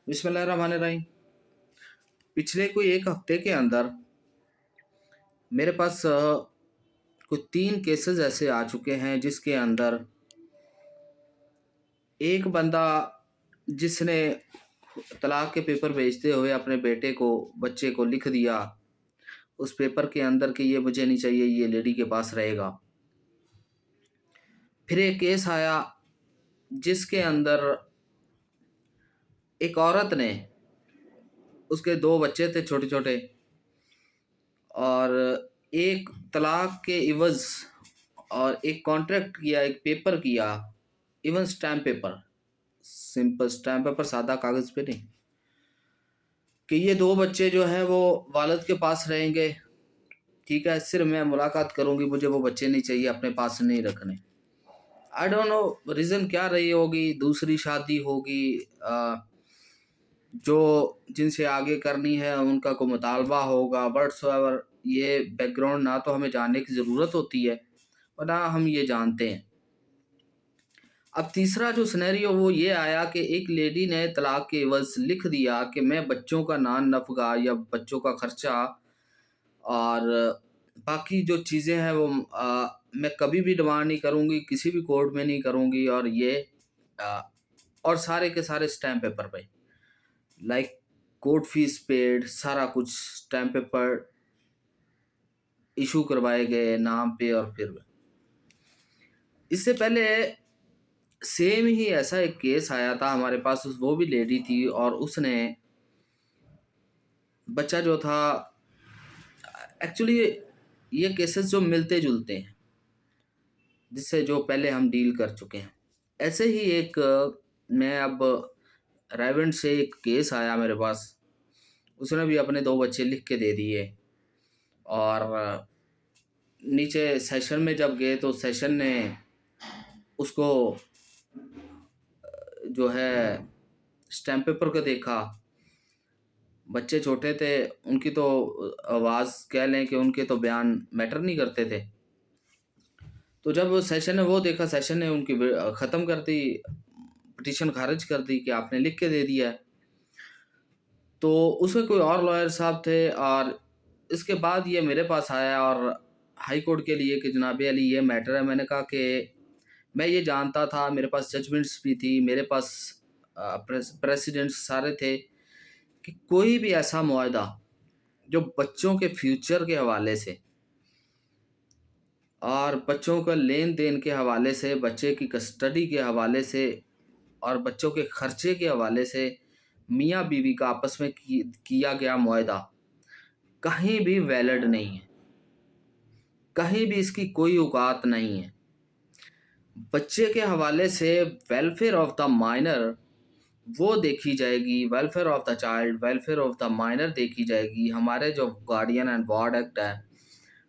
बिस्मिल्लाहिर्रहमानिर्रहीम। पिछले कोई 1 हफ्ते के अंदर मेरे पास कुछ 3 केसेस ऐसे आ चुके हैं जिसके अंदर एक बंदा जिसने तलाक के पेपर भेजते हुए अपने बेटे को, बच्चे को लिख दिया उस पेपर के अंदर कि ये मुझे नहीं चाहिए, ये लेडी के पास रहेगा। फिर एक केस आया जिसके अंदर एक औरत ने, उसके 2 बच्चे थे छोटे-छोटे, और एक तलाक के इवज़ और एक कॉन्ट्रैक्ट किया, एक पेपर किया, even stamp paper, simple stamp paper, सादा कागज़ पे नहीं, कि ये 2 बच्चे जो हैं वो वालिद के पास रहेंगे। ठीक है, सिर्फ मैं मुलाकात करूँगी, मुझे वो बच्चे नहीं चाहिए, अपने पास नहीं रखने। आई डोंट नो रीज़न क्या रही होगी, दूसरी शादी होगी, जो जिनसे आगे करनी है उनका कोई मुतालबा होगा, व्हाट्सएवर। ये बैकग्राउंड ना तो हमें जानने की ज़रूरत होती है और ना हम ये जानते हैं। अब तीसरा जो सिनेरियो वो ये आया कि एक लेडी ने तलाक के एवज़ लिख दिया कि मैं बच्चों का नान नफ़गा या बच्चों का खर्चा और बाकी जो चीज़ें हैं वो मैं कभी भी डिमांड नहीं करूँगी, किसी भी कोर्ट में नहीं करूँगी, और ये अ, और सारे के सारे स्टैम्प पेपर पे, लाइक कोर्ट फीस पेड, सारा कुछ स्टैम्प पेपर इशू करवाए गए नाम पे। और फिर इससे पहले सेम ही ऐसा एक केस आया था हमारे पास, वो भी लेडी थी और उसने बच्चा जो था, एक्चुअली ये केसेस जो मिलते जुलते हैं जिससे जो पहले हम डील कर चुके हैं। ऐसे ही एक मैं अब रायवेंड से एक केस आया मेरे पास, उसने भी अपने 2 बच्चे लिख के दे दिए, और नीचे सेशन में जब गए तो सेशन ने उसको जो है स्टैम्प पेपर को देखा। बच्चे छोटे थे, उनकी तो आवाज़ कह लें कि उनके तो बयान मैटर नहीं करते थे। तो जब सेशन ने वो देखा, सेशन ने उनकी ख़त्म कर दी, पिटीशन खारिज कर दी कि आपने लिख के दे दिया है। तो उसमें कोई और लॉयर साहब थे और इसके बाद ये मेरे पास आया और हाई कोर्ट के लिए कि जनाब अली ये मैटर है। मैंने कहा कि मैं ये जानता था, मेरे पास जजमेंट्स भी थी, मेरे पास प्रेसिडेंट्स सारे थे कि कोई भी ऐसा मुआहदा जो बच्चों के फ्यूचर के हवाले से और बच्चों का लेन देन के हवाले से, बच्चे की कस्टडी के हवाले से और बच्चों के खर्चे के हवाले से मियाँ बीवी का आपस में किया गया मुआहदा कहीं भी वैलिड नहीं है, कहीं भी इसकी कोई औकात नहीं है। बच्चे के हवाले से वेलफेयर ऑफ द माइनर वो देखी जाएगी, welfare of the child, welfare of the minor देखी जाएगी। हमारे जो गार्डियन एंड वार्ड एक्ट है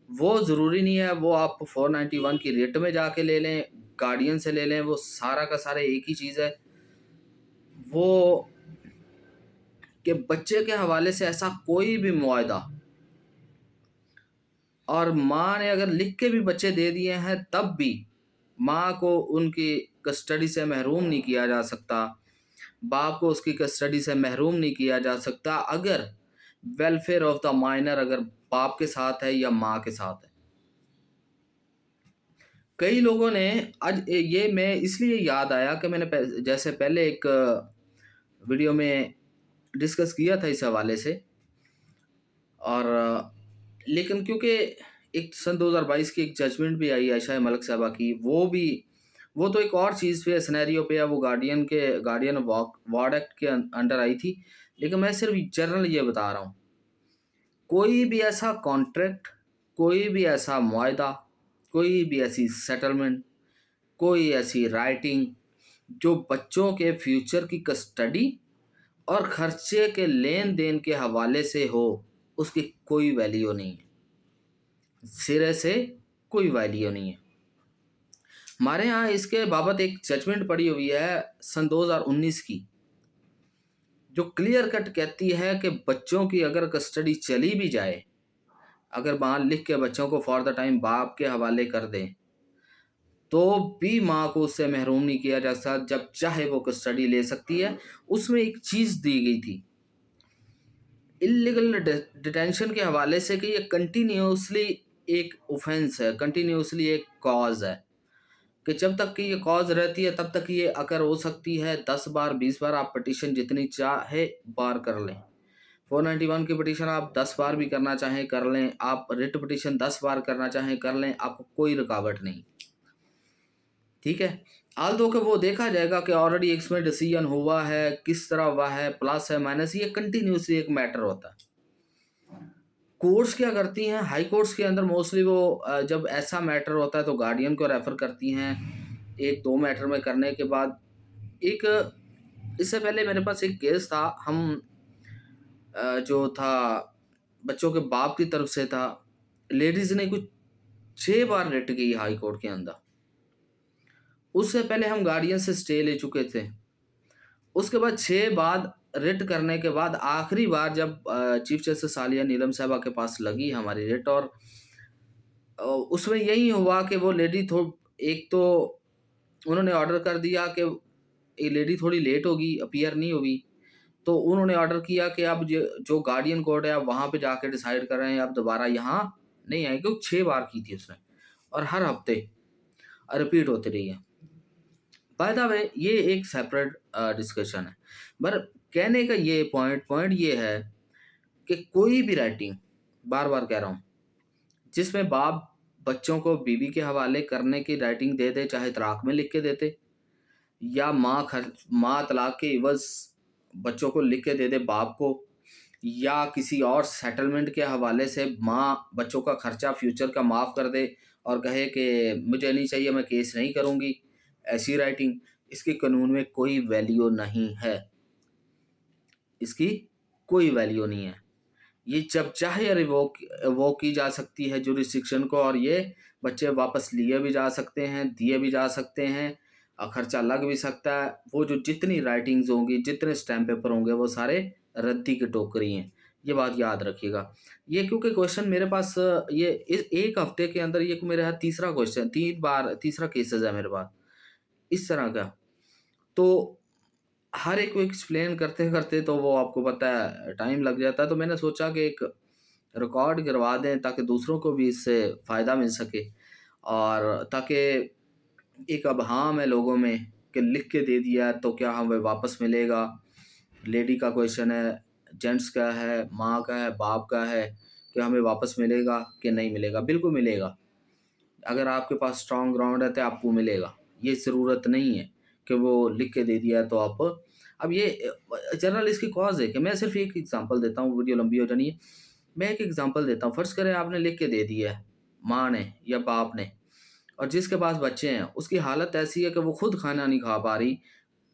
वो ज़रूरी नहीं है वो आप 491 की रेट में जाके ले लें, गार्डियन से ले लें, वो सारा का सारा एक ही चीज़ है। वो कि बच्चे के हवाले से ऐसा कोई भी मुआहदा, और माँ ने अगर लिख के भी बच्चे दे दिए हैं तब भी माँ को उनकी कस्टडी से महरूम नहीं किया जा सकता, बाप को उसकी कस्टडी से महरूम नहीं किया जा सकता अगर वेलफेयर ऑफ द माइनर अगर बाप के साथ है या माँ के साथ है। कई लोगों ने आज ये मैं इसलिए याद आया कि मैंने जैसे पहले एक वीडियो में डिस्कस किया था इस हवाले से, और लेकिन क्योंकि एक सन 2022 की एक जजमेंट भी आई आयशा मलिक साहबा की, वो तो एक और चीज़ पे सिनेरियो पे है, वो गार्डियन वार्ड एक्ट के अंडर आई थी, लेकिन मैं सिर्फ जनरल ये बता रहा हूँ। कोई भी ऐसा कॉन्ट्रैक्ट, कोई भी ऐसा मुआहदा, कोई भी ऐसी सेटलमेंट, कोई ऐसी राइटिंग जो बच्चों के फ्यूचर की कस्टडी और खर्चे के लेन देन के हवाले से हो, उसकी कोई वैल्यू नहीं है, सिरे से कोई वैल्यू नहीं है। हमारे यहाँ इसके बाबत एक जजमेंट पड़ी हुई है सन 2019 की, जो क्लियर कट कहती है कि बच्चों की अगर कस्टडी चली भी जाए, अगर वहाँ लिख के बच्चों को फॉर द टाइम बाप के हवाले कर दें, तो भी माँ को उससे महरूम नहीं किया जा सकता, जब चाहे वो कस्टडी ले सकती है। उसमें एक चीज़ दी गई थी इल्लीगल डिटेंशन के हवाले से कि ये कंटिन्यूअसली एक ऑफेंस है, कंटिन्यूअसली एक कॉज़ है, कि जब तक कि ये कॉज़ रहती है तब तक ये अकर हो सकती है। 10 बार 20 बार आप पिटीशन जितनी चाहे बार कर लें। 491 की पिटीशन आप 10 बार भी करना चाहें कर लें, आप रिट पिटीशन 10 बार करना चाहें कर लें, आपको कोई रुकावट नहीं। ठीक है? आल्दो कि वो देखा जाएगा कि ऑलरेडी इसमें डिसीजन हुआ है, किस तरह हुआ है, प्लस है, माइनस, ये कंटिन्यूअसली एक मैटर होता है। कोर्ट्स क्या करती हैं, हाई कोर्ट्स के अंदर मोस्टली वो जब ऐसा मैटर होता है तो गार्डियन को रेफ़र करती हैं। 1-2 मैटर में करने के बाद एक इससे पहले मेरे पास एक केस था, हम जो था बच्चों के बाप की तरफ से था। लेडीज़ ने कुछ 6 बार रिट की हाई कोर्ट के अंदर। उससे पहले हम गार्डियन से स्टे ले चुके थे। उसके बाद 6 बाद रिट करने के बाद आखिरी बार जब चीफ जस्टिस आलिया नीलम साहिबा के पास लगी हमारी रिट, और उसमें यही हुआ कि वो लेडी एक तो उन्होंने ऑर्डर कर दिया कि ये लेडी थोड़ी लेट होगी, अपीयर नहीं होगी। तो उन्होंने ऑर्डर किया कि अब जो गार्डियन कोर्ट है, आप वहाँ पे जाके डिसाइड कर रहे हैं, आप दोबारा यहाँ नहीं आएँगे। क्योंकि 6 बार की थी उसने और हर हफ्ते रिपीट होती रही है। बाय द वे ये एक सेपरेट डिस्कशन है। पर कहने का ये पॉइंट ये है कि कोई भी राइटिंग, बार-बार कह रहा हूँ, जिसमें बाप बच्चों को बीवी के हवाले करने की राइटिंग दे दे, चाहे तलाक में लिख के देते, या माँ तलाक के इवज़ बच्चों को लिख के दे दे बाप को, या किसी और सेटलमेंट के हवाले से माँ बच्चों का खर्चा फ्यूचर का माफ़ कर दे और कहे कि मुझे नहीं चाहिए, मैं केस नहीं करूँगी, ऐसी राइटिंग, इसकी कानून में कोई वैल्यू नहीं है। इसकी कोई वैल्यू नहीं है। ये जब चाहे रिवोक वोक की जा सकती है जुरिस्डिक्शन को, और ये बच्चे वापस लिए भी जा सकते हैं, दिए भी जा सकते हैं, खर्चा लग भी सकता है। वो जो जितनी राइटिंग्स होंगी, जितने स्टैम्प पेपर होंगे, वो सारे रद्दी की टोकरी हैं। ये बात याद रखिएगा। ये क्योंकि क्वेश्चन मेरे पास ये इस 1 हफ्ते के अंदर ये मेरा तीसरा क्वेश्चन, 3 बार तीसरा केसेज़ है मेरे पास इस तरह का। तो हर एक को एक्सप्लेन करते-करते तो वो आपको पता है टाइम लग जाता है। तो मैंने सोचा कि एक रिकॉर्ड करवा दें ताकि दूसरों को भी इससे फ़ायदा मिल सके, और ताकि एक अबहम है लोगों में कि लिख के दे दिया तो क्या हमें वापस मिलेगा। लेडी का क्वेश्चन है, जेंट्स का है, माँ का है, बाप का है, कि हमें वापस मिलेगा कि नहीं मिलेगा? बिल्कुल मिलेगा। अगर आपके पास स्ट्रॉन्ग ग्राउंड है तो आपको मिलेगा। ये ज़रूरत नहीं है कि वो लिख के दे दिया तो आप, अब ये जनरल इसकी कॉज़ है कि मैं सिर्फ़ एक एग्ज़ाम्पल देता हूँ, वीडियो लंबी हो जानी है। मैं एक एग्ज़ाम्पल देता हूँ, फ़र्ज़ करें आपने लिख के दे दिया है, माँ ने या बाप ने, और जिसके पास बच्चे हैं, उसकी हालत ऐसी है कि वो खुद खाना नहीं खा पा रही,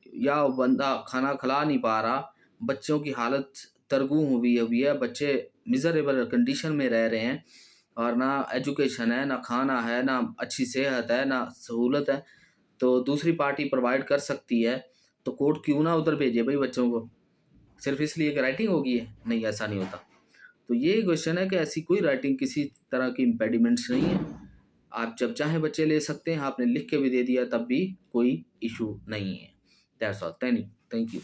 या वो बंदा खाना खिला नहीं पा रहा, बच्चों की हालत तरगूं हुई है, बच्चे मिज़रेबल कंडीशन में रह रहे हैं, और ना एजुकेशन है, ना खाना है, ना अच्छी सेहत है, ना सहूलत है, तो दूसरी पार्टी प्रोवाइड कर सकती है, तो कोर्ट क्यों ना उधर भेजे भई बच्चों को? सिर्फ़ इसलिए कि राइटिंग हो गई है? नहीं, ऐसा नहीं होता। तो ये क्वेश्चन है कि ऐसी कोई राइटिंग किसी तरह की इम्पेडिमेंट्स नहीं है। आप जब चाहें बच्चे ले सकते हैं, आपने लिख के भी दे दिया तब भी कोई इश्यू नहीं है। That's all. Thank you.